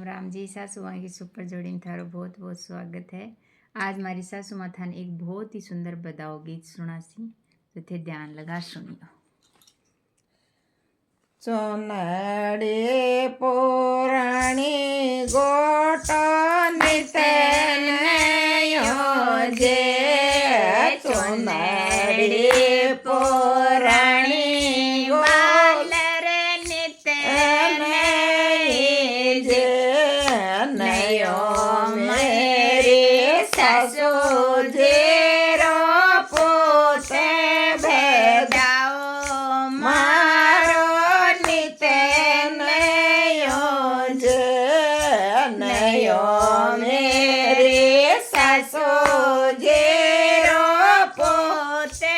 राम जी। सासू माँ की सुपर जोड़ी में थारो बहुत बहुत स्वागत है। आज हमारी सासू माँ थाने एक बहुत ही सुंदर बदाओ गीत सुनासी, तो थे ध्यान लगा सुनियो। चोनड़ी पुराणी गोट जे चोनड़ी पुराणी बालर नित जे नयो मेरी सासू जेरो पोते भेदाओ मारो नित नयो जे नयो मेरी सासू जेरो पोते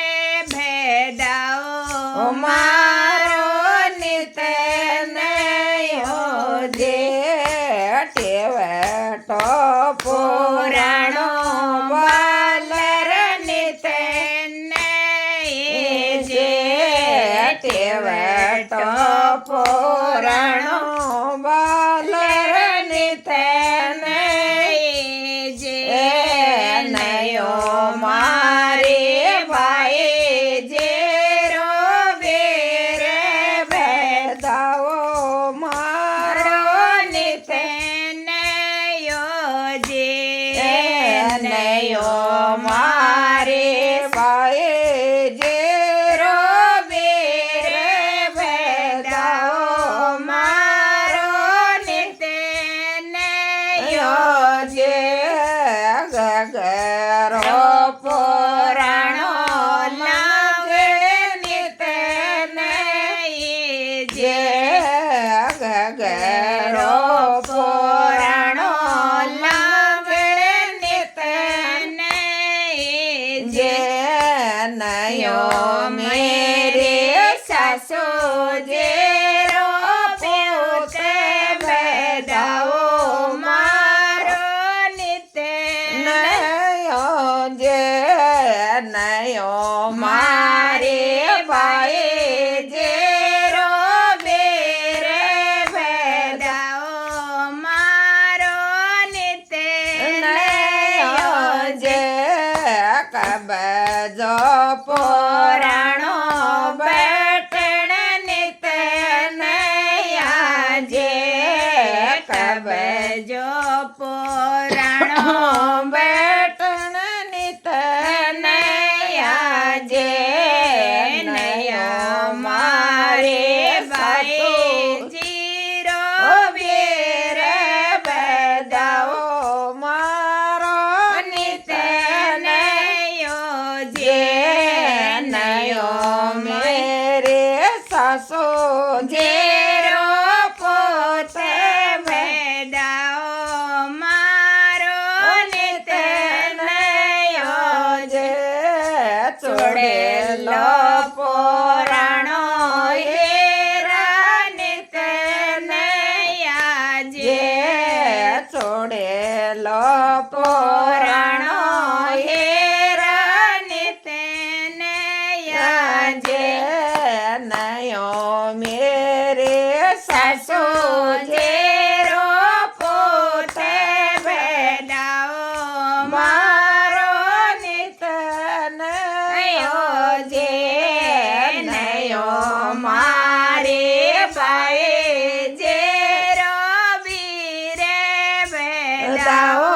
भेदाओ मारो नित नयो जे टेवटो पुराणो बालर नित जे टेवटो पुराणो बालर नित जे नयो मारे भाई जेरो बेर भेदाओ मारो नित नयो जे नयो मारे भाई जेरो बेर भेदाओ मारो नित नयो जे गगरो पुराणो लागे नित जे गगरो पुराणो लागे नित जे नयो मेरे सासू जेरो पोते भेदाओ मारो नित नयो जे नयो मारे भाई जेरो बेर भेदाओ मारो नित नयो जे कबजो पुराणो बैठण नित नया जे कबजो पुराणो बैठण नित नया जे नया मारे भाई सासू जीरो बेर भेदाओ मारो नित नयो जे नयो मेरे सासू जेरो पोते भेदाओ मारो नित नयो जे चोड़ेलो पुराणो हेरा नित नया जे चोड़ेलो पुराणो हेरा नित या जे नयो मेरे सासू जेरो पोते भेदाओ मारो नित नयो जे नयो मारे भाई जेरो बीरे भेदाओ दाओ